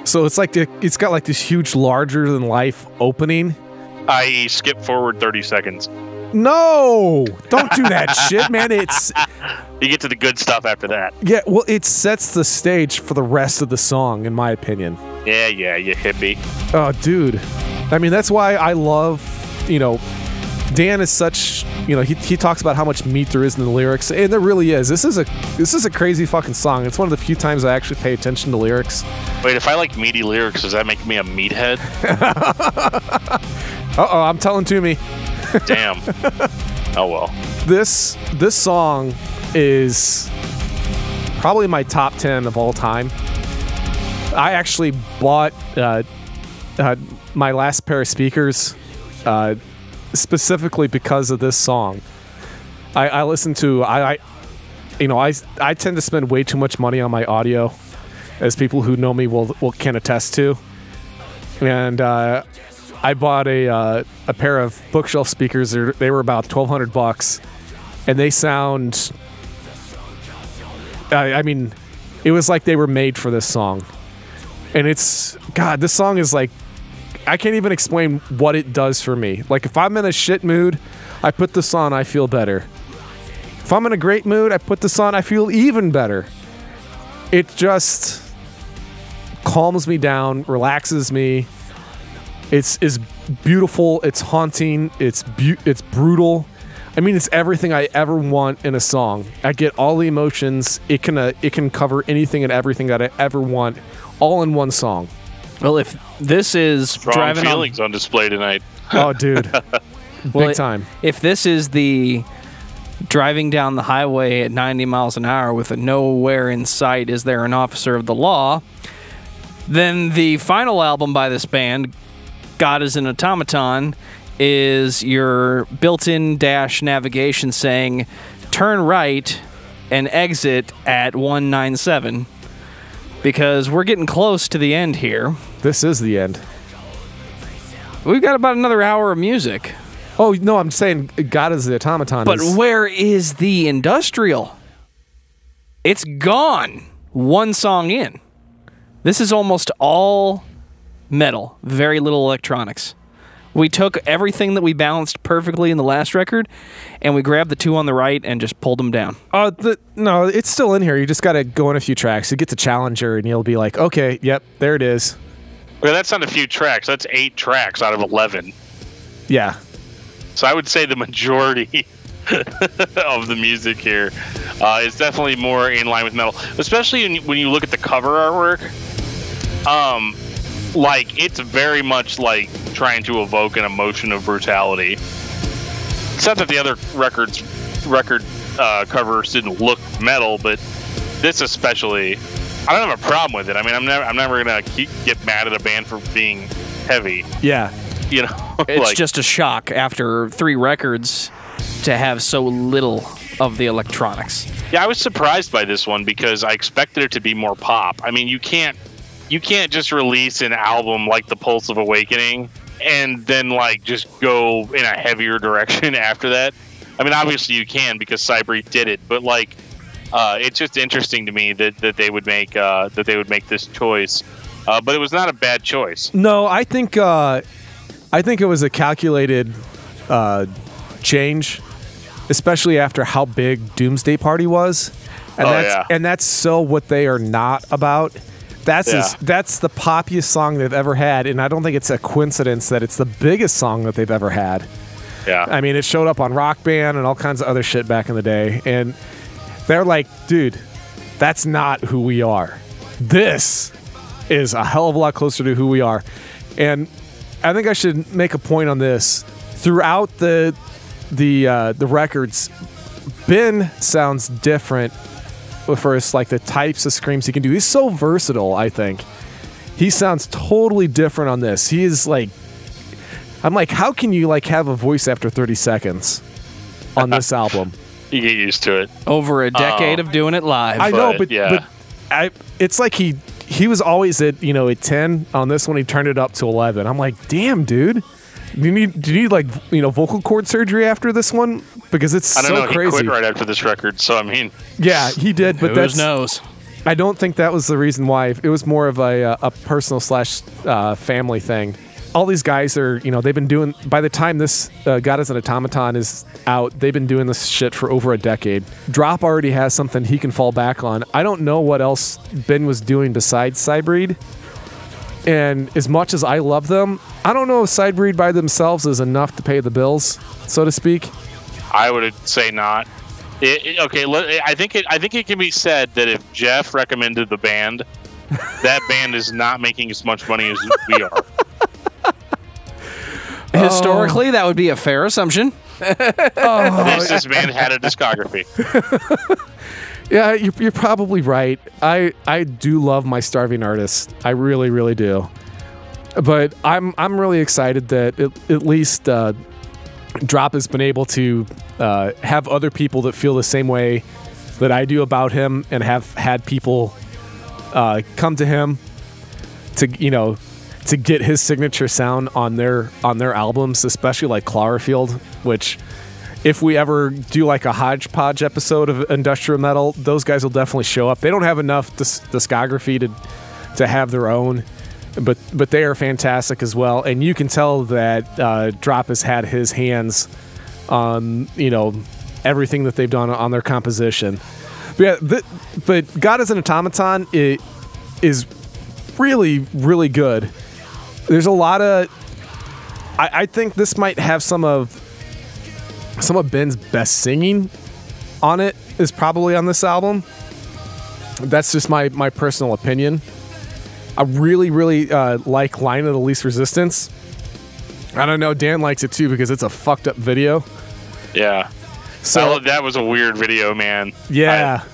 so it's like it's got like this huge, larger than life opening. I.e., skip forward 30 seconds. No, don't do that shit, man. You get to the good stuff after that. Yeah, well, it sets the stage for the rest of the song, in my opinion. Yeah, you hippie. Oh, dude. I mean, that's why I love, Dan is such, he talks about how much meat there is in the lyrics, and there really is. This is a crazy fucking song. It's one of the few times I actually pay attention to lyrics. Wait, if I like meaty lyrics, does that make me a meathead? Uh-oh, I'm telling Toomey. Damn. Oh, well. This song is probably my top 10 of all time. I actually bought my last pair of speakers specifically because of this song. I listen to I tend to spend way too much money on my audio, as people who know me can attest to. And I bought a pair of bookshelf speakers. They were about $1,200, and they sound. I mean, it was like they were made for this song, and this song is like, I can't even explain what it does for me. Like, if I'm in a shit mood, I put this on, I feel better. If I'm in a great mood, I put this on, I feel even better. It just calms me down, relaxes me. It's beautiful, it's haunting, it's brutal. I mean, it's everything I ever want in a song. I get all the emotions. It can cover anything and everything that I ever want, all in one song. Well, if this is strong driving feelings on display tonight. Oh, dude, big time. If this is the driving down the highway at 90 miles an hour with nowhere in sight is there an officer of the law, then the final album by this band, God is an Automaton, is your built-in dash navigation saying turn right and exit at 197, because we're getting close to the end here. This is the end. We've got about another hour of music. Oh, no, I'm saying God is the Automaton. But where is the industrial? It's gone. One song in. This is almost all metal, very little electronics. We took everything that we balanced perfectly in the last record, and we grabbed the two on the right and just pulled them down. No, it's still in here. You just got to go in a few tracks. You get to Challenger, and you'll be like, okay, yep, there it is. Well, that's not a few tracks. That's 8 tracks out of 11. Yeah. So I would say the majority of the music here is definitely more in line with metal, especially when you look at the cover artwork. Like, it's very much like trying to evoke an emotion of brutality. Except that the other record covers didn't look metal, but this especially, I don't have a problem with it. I mean, I'm never gonna get mad at a band for being heavy. Yeah. It's just a shock after 3 records to have so little of the electronics. Yeah, I was surprised by this one because I expected it to be more pop. I mean, you can't just release an album like The Pulse of Awakening and then like just go in a heavier direction after that. I mean, obviously you can because Sybreed did it, but like it's just interesting to me that they would make this choice. But it was not a bad choice. No, I think it was a calculated change, especially after how big Doomsday Party was, and that's so what they are not about. That's the poppiest song they've ever had, and I don't think it's a coincidence that it's the biggest song that they've ever had. Yeah, I mean, it showed up on Rock Band and all kinds of other shit back in the day, and they're like, dude, that's not who we are. This is a hell of a lot closer to who we are, and I think I should make a point on this. Throughout the records, Ben sounds different for like the types of screams he can do. He's so versatile, I think. He sounds totally different on this. He is like, I'm like, how can you like have a voice after 30 seconds on this album? You get used to it. Over a decade of doing it live. I know, but yeah. It's like he was always at at 10. On this one, he turned it up to 11. I'm like, damn, dude. Do you need like vocal cord surgery after this one? Because it's I don't know. crazy. He quit right after this record, so I mean, yeah, he did. But Who knows? I don't think that was the reason why. It was more of a personal / family thing. All these guys are, they've been doing, by the time this God as an Automaton is out, they've been doing this shit for over a decade. Drop already has something he can fall back on. I don't know what else Ben was doing besides Sybreed. And as much as I love them, I don't know if Sybreed by themselves is enough to pay the bills, so to speak. I would say not. Okay, I think it can be said that if Jeff recommended the band, that band is not making as much money as we are. Historically, that would be a fair assumption. This band had a discography. Yeah, you're probably right. I do love my starving artists. I really, really do. But I'm really excited that at least Drop has been able to have other people that feel the same way that I do about him, and have had people come to him to get his signature sound on their albums, especially like Cloverfield, which if we ever do like a hodgepodge episode of industrial metal, those guys will definitely show up. They don't have enough discography to have their own, but they are fantastic as well. And you can tell that Drop has had his hands on everything that they've done on their composition. But yeah, but God as an Automaton is really, really good. There's a lot of, I think this might have some of Ben's best singing on it is probably on this album. That's just my personal opinion. I really, really like Line of the Least Resistance. I don't know, Dan likes it too because it's a fucked up video. Yeah. So that was a weird video, man. Yeah.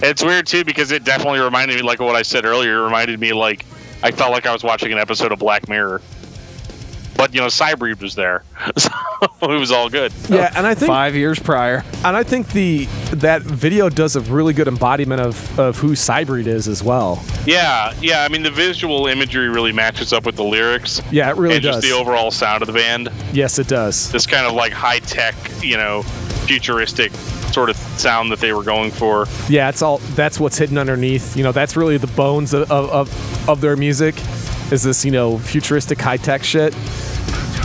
It's weird too because it definitely reminded me, like what I said earlier, it reminded me like I felt like I was watching an episode of Black Mirror. But Sybreed was there, so it was all good. Yeah, and I think 5 years prior, and I think that video does a really good embodiment of who Sybreed is as well. Yeah. I mean, the visual imagery really matches up with the lyrics. Yeah, it really does. And just the overall sound of the band. Yes, it does. This kind of like high tech, futuristic sort of sound that they were going for. Yeah, that's what's hidden underneath. That's really the bones of their music. Is this futuristic high tech shit?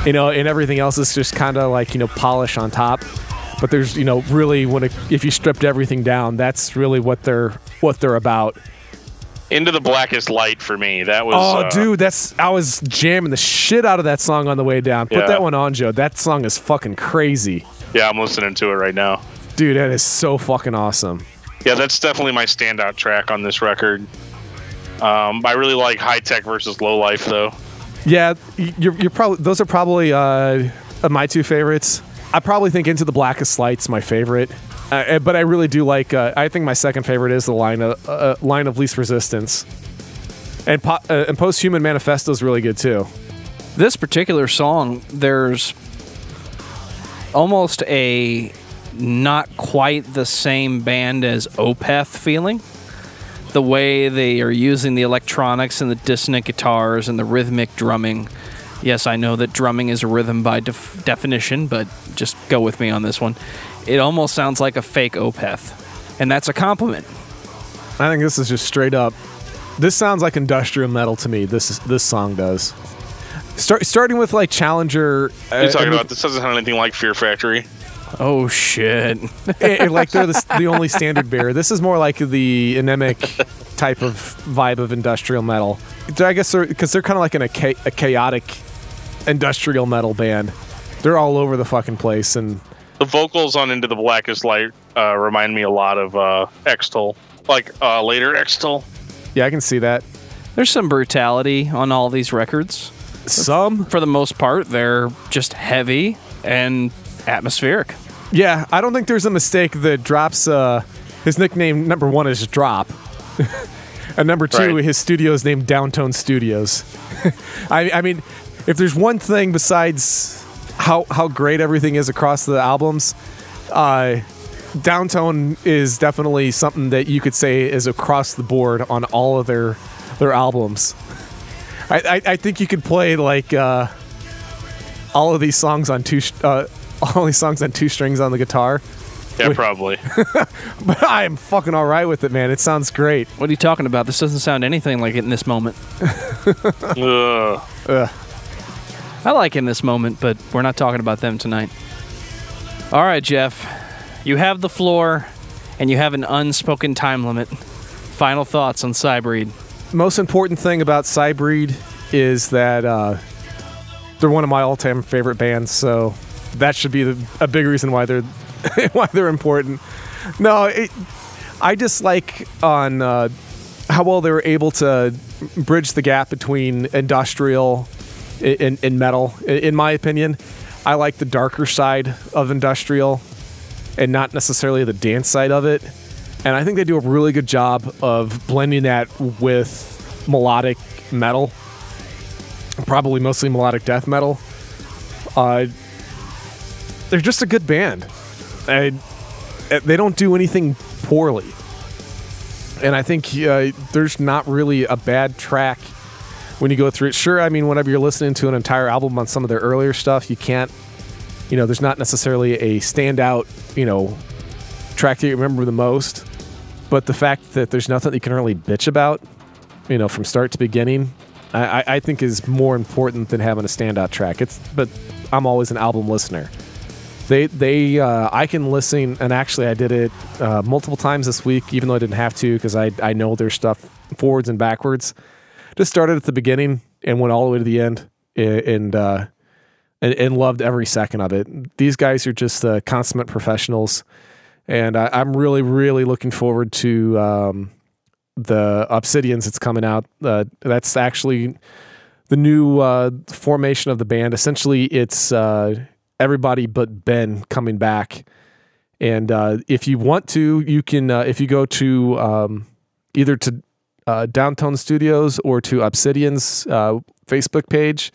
And everything else is just kind of like polish on top. But there's really if you stripped everything down, that's really what they're about. Into the Blackest Light for me. That was dude, I was jamming the shit out of that song on the way down. Put that one on, Joe. That song is fucking crazy. Yeah, I'm listening to it right now. Dude, that is so fucking awesome. Yeah, that's definitely my standout track on this record. I really like High Tech versus Low Life though. Yeah, you're probably those are probably my two favorites. I probably think Into the Blackest Light's my favorite, but I really do like. I think my second favorite is the Line of Least Resistance, and Posthuman Manifesto is really good too. This particular song, there's almost a not quite the same band as Opeth feeling. The way they are using the electronics and the dissonant guitars and the rhythmic drumming. Yes, I know that drumming is a rhythm by definition, but just go with me on this one. It almost sounds like a fake Opeth, and that's a compliment. I think this is just straight up. This sounds like industrial metal to me. This song does. Starting with like Challenger. You're talking about this doesn't sound anything like Fear Factory. Oh shit! Like they're the only standard bearer. This is more like the anemic type of vibe of industrial metal. I guess because they're kind of like a chaotic industrial metal band. They're all over the fucking place, and the vocals on Into the Blackest Light remind me a lot of Extol, like later Extol. Yeah, I can see that. There's some brutality on all these records. Some, for the most part, they're just heavy and atmospheric. Yeah, I don't think there's a mistake that Drop's his nickname #1 is Drop. And number 2, Right. his studio is named Downtone Studios. I mean, if there's one thing besides how great everything is across the albums, Downtone is definitely something that you could say is across the board on all of their albums. I think you could play like all of these songs on two strings on the guitar. Yeah, probably. But I am fucking all right with it, man. It sounds great. What are you talking about? This doesn't sound anything like it in this moment. Ugh. I like in this moment, but we're not talking about them tonight. All right, Jeff. You have the floor, and you have an unspoken time limit. Final thoughts on Sybreed. Most important thing about Sybreed is that they're one of my all-time favorite bands, so that should be a big reason why they're important. No, I just like on how well they were able to bridge the gap between industrial and metal. In my opinion, I like the darker side of industrial and not necessarily the dance side of it. And I think they do a really good job of blending that with melodic metal, probably mostly melodic death metal. They're just a good band. They don't do anything poorly. And I think there's not really a bad track when you go through it. Sure, I mean, whenever you're listening to an entire album on some of their earlier stuff, you can't, there's not necessarily a standout, track that you remember the most. But the fact that there's nothing you can really bitch about, from start to beginning, I think is more important than having a standout track. But I'm always an album listener. I can listen, and actually I did it multiple times this week, even though I didn't have to, because I know their stuff forwards and backwards. Just started at the beginning and went all the way to the end, and loved every second of it. These guys are just consummate professionals, and I'm really, really looking forward to the Obsidians that's coming out. That's actually the new formation of the band. Essentially, it's everybody but Ben coming back. And if you want to, you can, if you go to either to Downtone Studios or to Obsidian's Facebook page,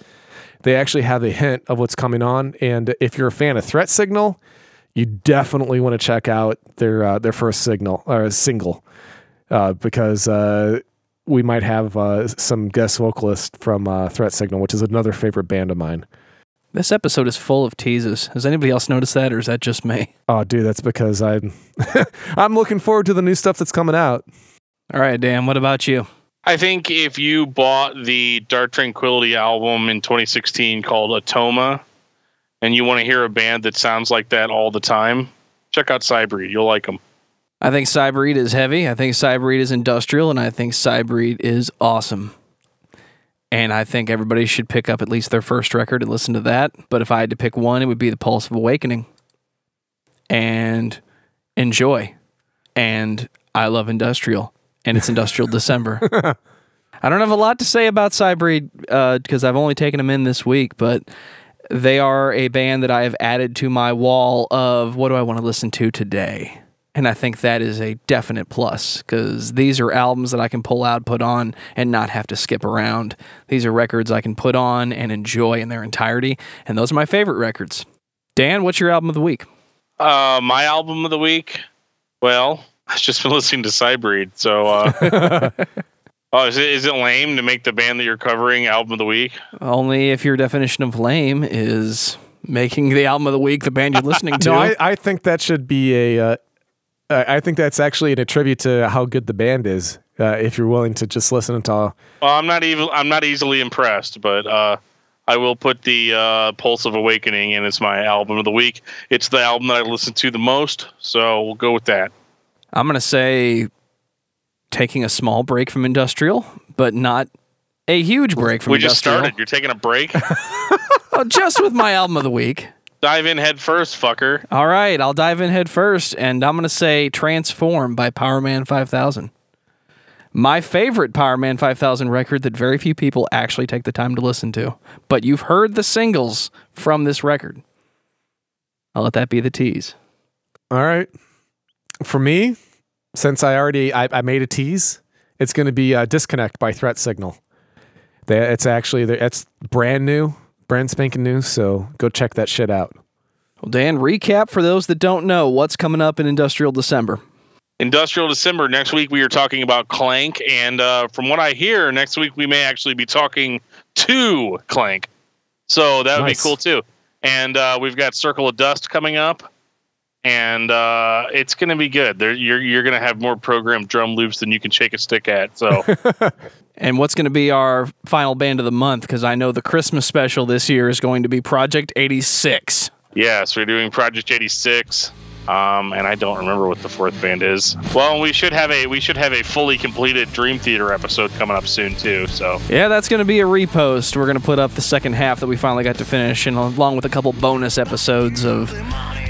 they actually have a hint of what's coming on. And if you're a fan of Threat Signal, you definitely want to check out their first single, because we might have some guest vocalist from Threat Signal, which is another favorite band of mine. This episode is full of teases. Has anybody else noticed that, or is that just me? Oh, dude, that's because I'm looking forward to the new stuff that's coming out. All right, Dan, what about you? I think if you bought the Dark Tranquility album in 2016 called Atoma, and you want to hear a band that sounds like that all the time, check out Sybreed. You'll like them. I think Sybreed is heavy. I think Sybreed is industrial, and I think Sybreed is awesome. And I think everybody should pick up at least their first record and listen to that. But if I had to pick one, it would be The Pulse of Awakening. And enjoy. And I love industrial. And it's Industrial December. I don't have a lot to say about Sybreed because I've only taken them in this week, but they are a band that I have added to my wall of what do I want to listen to today. And I think that is a definite plus because these are albums that I can pull out, put on, and not have to skip around. These are records I can put on and enjoy in their entirety, and those are my favorite records. Dan, what's your album of the week? My album of the week? Well, I've just been listening to Sybreed, so... is it lame to make the band that you're covering album of the week? Only if your definition of lame is making the album of the week the band you're listening to. No, I think that should be a... I think that's actually an attribute to how good the band is. If you're willing to just listen to. Well, I'm not easily impressed, but I will put the Pulse of Awakening in as my album of the week. It's the album that I listen to the most, so we'll go with that. I'm gonna say taking a small break from industrial, but not a huge break from industrial. We just started. You're taking a break. Just with my album of the week. Dive in head first, fucker. All right, I'll dive in head first, and I'm going to say Transform by Powerman 5000. My favorite Powerman 5000 record that very few people actually take the time to listen to. But you've heard the singles from this record. I'll let that be the tease. All right. For me, since I made a tease, It's going to be Disconnect by Threat Signal. It's brand new, brand spanking new, so go check that shit out. Well, Dan, recap for those that don't know, what's coming up in Industrial December? Industrial December, next week we are talking about Clank, and from what I hear, next week we may actually be talking to Clank. So that would be cool too. And we've got Circle of Dust coming up, and it's going to be good. You're going to have more programmed drum loops than you can shake a stick at. So, and what's going to be our final band of the month? Because I know the Christmas special this year is going to be Project 86. Yes, we're doing Project 86. And I don't remember what the fourth band is. Well, we should have a fully completed Dream Theater episode coming up soon too. So yeah, that's going to be a repost. We're going to put up the second half that we finally got to finish, and along with a couple bonus episodes of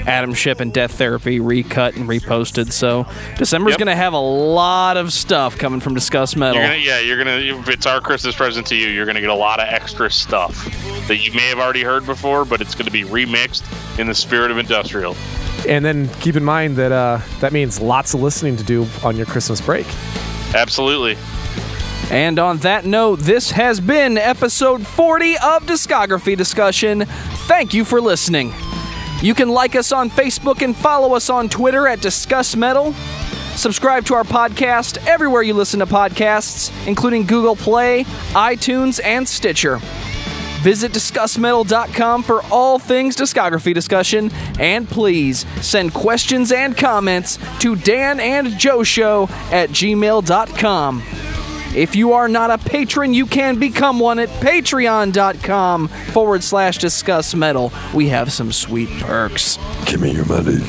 Atom Ship and Death Therapy recut and reposted. So December's going to have a lot of stuff coming from Discuss Metal. You're gonna. If it's our Christmas present to you, you're gonna get a lot of extra stuff that you may have already heard before, but it's going to be remixed in the spirit of industrial. And then keep in mind that that means lots of listening to do on your Christmas break. Absolutely. And on that note, this has been episode 40 of Discography Discussion. Thank you for listening. You can like us on Facebook and follow us on Twitter at Discuss Metal. Subscribe to our podcast everywhere you listen to podcasts, including Google Play, iTunes, and Stitcher. Visit discussmetal.com for all things Discography Discussion, and please send questions and comments to danandjoeshow@gmail.com. If you are not a patron, you can become one at patreon.com/discussmetal. We have some sweet perks. Give me your money.